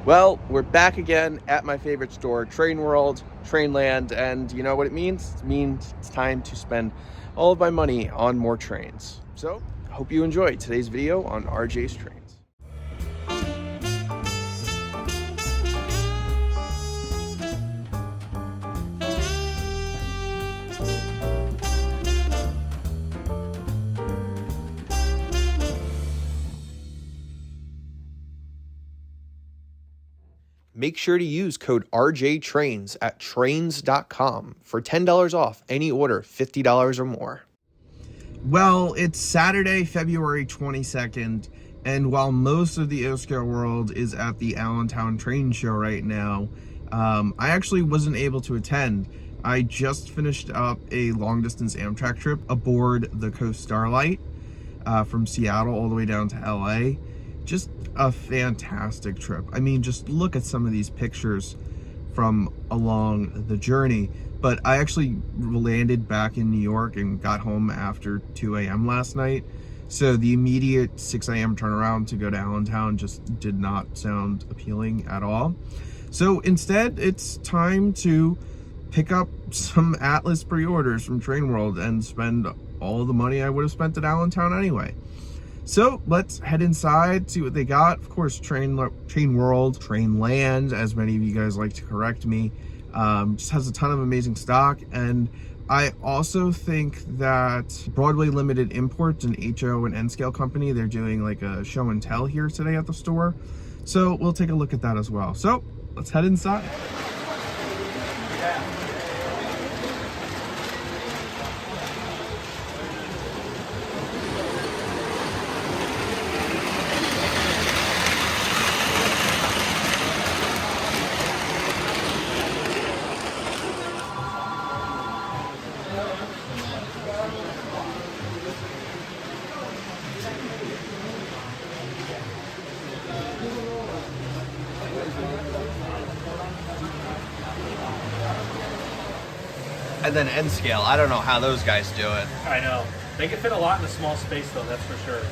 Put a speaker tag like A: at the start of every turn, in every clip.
A: Well, we're back again at my favorite store, Trainworld, Trainland, and you know what it means? It means it's time to spend all of my money on more trains. So, I hope you enjoyed today's video on RJ's Trains. Make sure to use code RJTRAINS at trains.com for $10 off any order $50 or more. Well, it's Saturday, February 22nd, and while most of the O-Scale world is at the Allentown Train Show right now, I actually wasn't able to attend. I just finished up a long-distance Amtrak trip aboard the Coast Starlight from Seattle all the way down to LA. Just a fantastic trip. I mean, just look at some of these pictures from along the journey. But I actually landed back in New York and got home after 2 a.m. last night. So the immediate 6 a.m. turnaround to go to Allentown just did not sound appealing at all. So instead, it's time to pick up some Atlas pre-orders from Trainworld and spend all the money I would have spent at Allentown anyway. So let's head inside, see what they got. Of course, Trainworld, Trainland, as many of you guys like to correct me, just has a ton of amazing stock. And I also think that Broadway Limited Imports, an HO and N-Scale company, they're doing like a show and tell here today at the store. So we'll take a look at that as well. So let's head inside. And then N-Scale, I don't know how those guys do it.
B: I know. They can fit a lot in a small space though, that's for sure.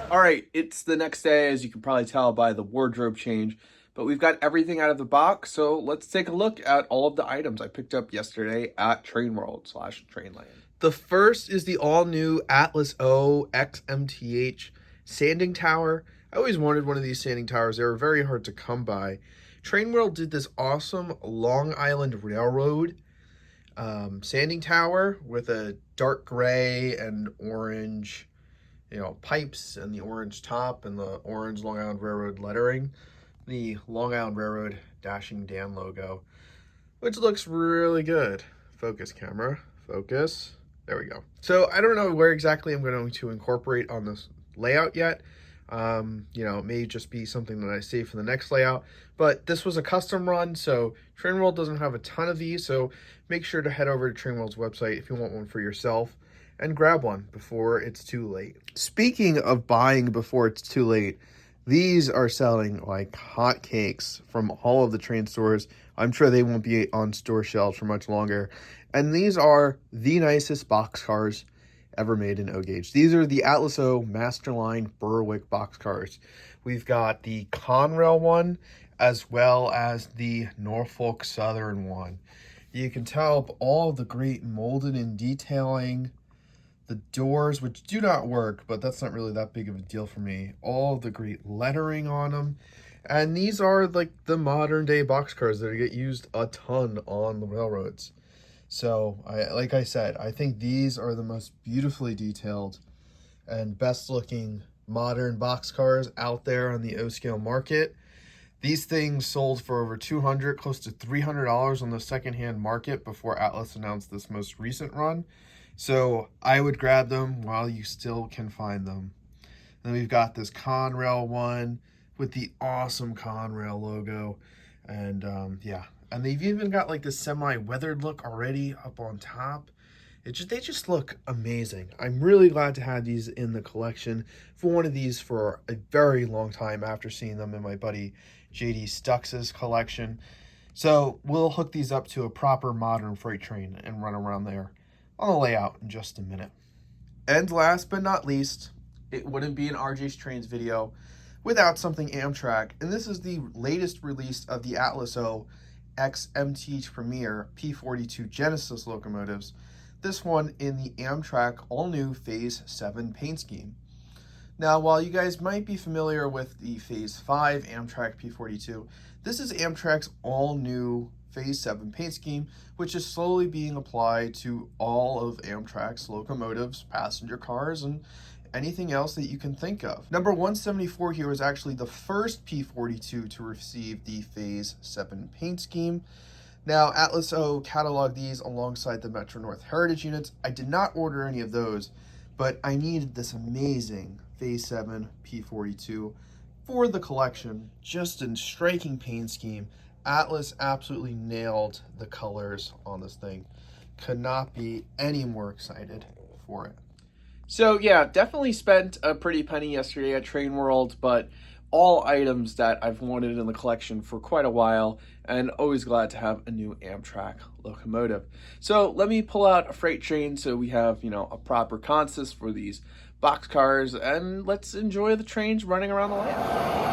A: All right, it's the next day, as you can probably tell by the wardrobe change, but we've got everything out of the box, so let's take a look at all of the items I picked up yesterday at Trainworld/Trainland. The first is the all-new Atlas O XMTH sanding tower. I always wanted one of these sanding towers. They were very hard to come by. Trainworld did this awesome Long Island Railroad sanding tower with a dark gray and orange, pipes and the orange top and the orange Long Island Railroad lettering. The Long Island Railroad Dashing Dan logo, which looks really good. Focus camera, focus. There we go. So I don't know where exactly I'm going to incorporate on this layout yet. It may just be something that I save for the next layout, but this was a custom run, so Trainworld doesn't have a ton of these, so make sure to head over to Trainworld's website if you want one for yourself and grab one before it's too late. Speaking of buying before it's too late, these are selling like hotcakes from all of the train stores. I'm sure they won't be on store shelves for much longer. And these are the nicest boxcars ever made in O-Gauge. These are the Atlas O Masterline Berwick boxcars. We've got the Conrail one as well as the Norfolk Southern one. You can tell all the great molded in detailing, the doors, which do not work, but that's not really that big of a deal for me. All the great lettering on them. And these are like the modern day boxcars that get used a ton on the railroads. So, like I said, I think these are the most beautifully detailed and best looking modern boxcars out there on the O-Scale market. These things sold for over $200, close to $300 on the secondhand market before Atlas announced this most recent run. So I would grab them while you still can find them. Then we've got this Conrail one with the awesome Conrail logo. And yeah. And they've even got like this semi-weathered look already up on top. They just look amazing. I'm really glad to have these in the collection. For one of these for a very long time after seeing them in my buddy JD Stux's collection. So we'll hook these up to a proper modern freight train and run around there on the layout in just a minute. And last but not least, it wouldn't be an RJ's Trains video without something Amtrak, and this is the latest release of the Atlas O XMT Premier P42 Genesis locomotives, this one in the Amtrak all-new Phase 7 paint scheme. Now, while you guys might be familiar with the Phase 5 Amtrak P42, this is Amtrak's all-new Phase 7 paint scheme, which is slowly being applied to all of Amtrak's locomotives, passenger cars, and anything else that you can think of. Number 174 here is actually the first P42 to receive the Phase 7 paint scheme. Now, Atlas O cataloged these alongside the Metro North Heritage units. I did not order any of those, but I needed this amazing Phase 7 P42 for the collection. Just in striking paint scheme. Atlas absolutely nailed the colors on this thing. Could not be any more excited for it. So yeah, definitely spent a pretty penny yesterday at Trainworld, but all items that I've wanted in the collection for quite a while, and always glad to have a new Amtrak locomotive. So let me pull out a freight train so we have, a proper consist for these boxcars, and let's enjoy the trains running around the land.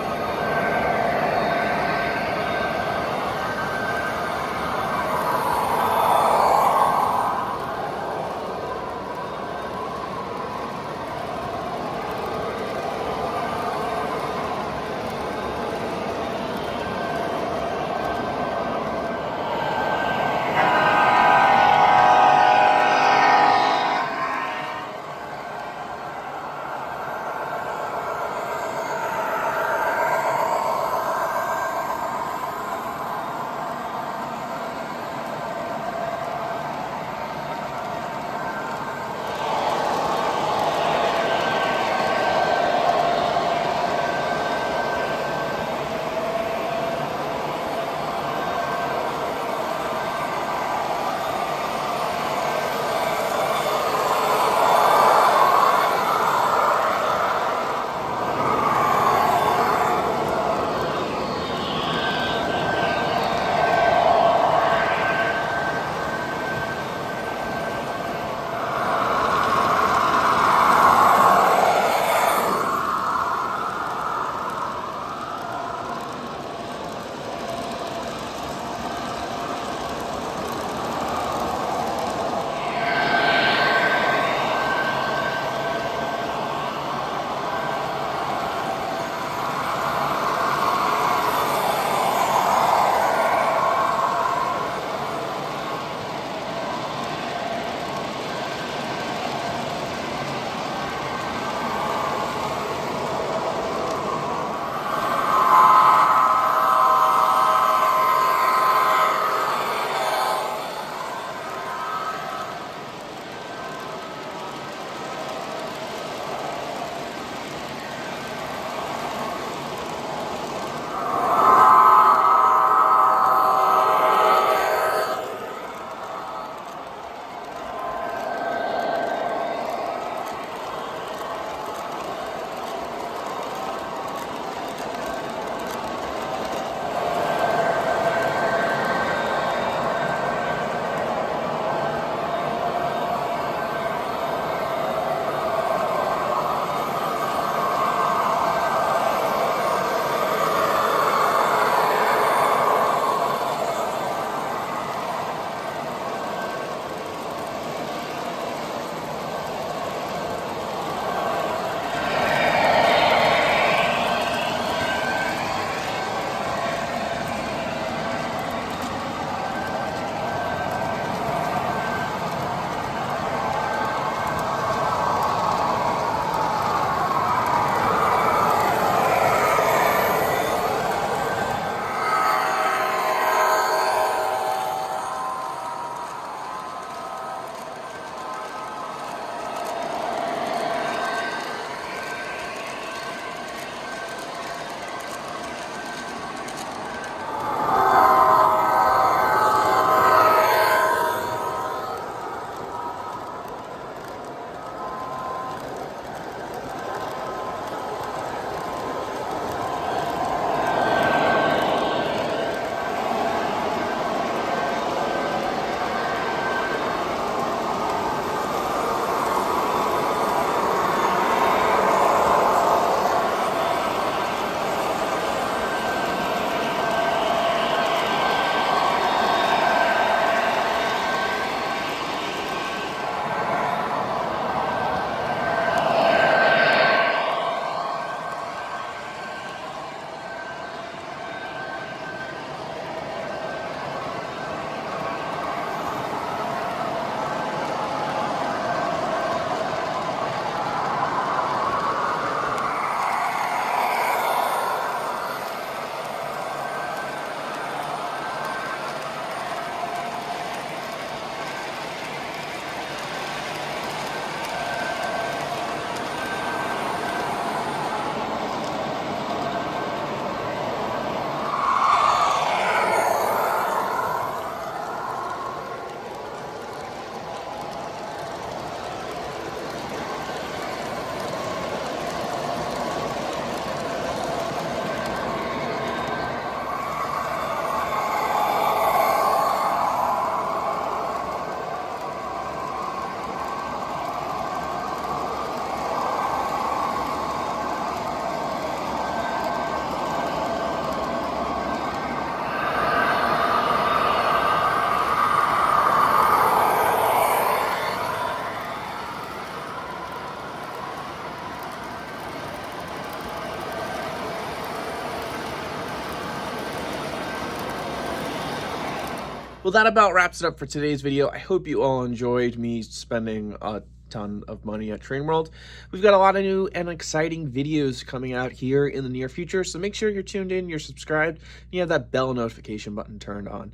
A: Well, that about wraps it up for today's video. I hope you all enjoyed me spending a ton of money at Trainworld. We've got a lot of new and exciting videos coming out here in the near future, so make sure you're tuned in, you're subscribed, and you have that bell notification button turned on.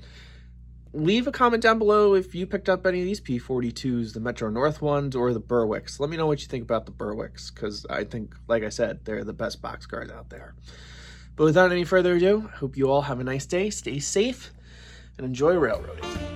A: Leave a comment down below if you picked up any of these P42s, the Metro North ones, or the Berwicks. Let me know what you think about the Berwicks, because I think, like I said, they're the best boxcars out there. But without any further ado, I hope you all have a nice day, stay safe, and enjoy railroading.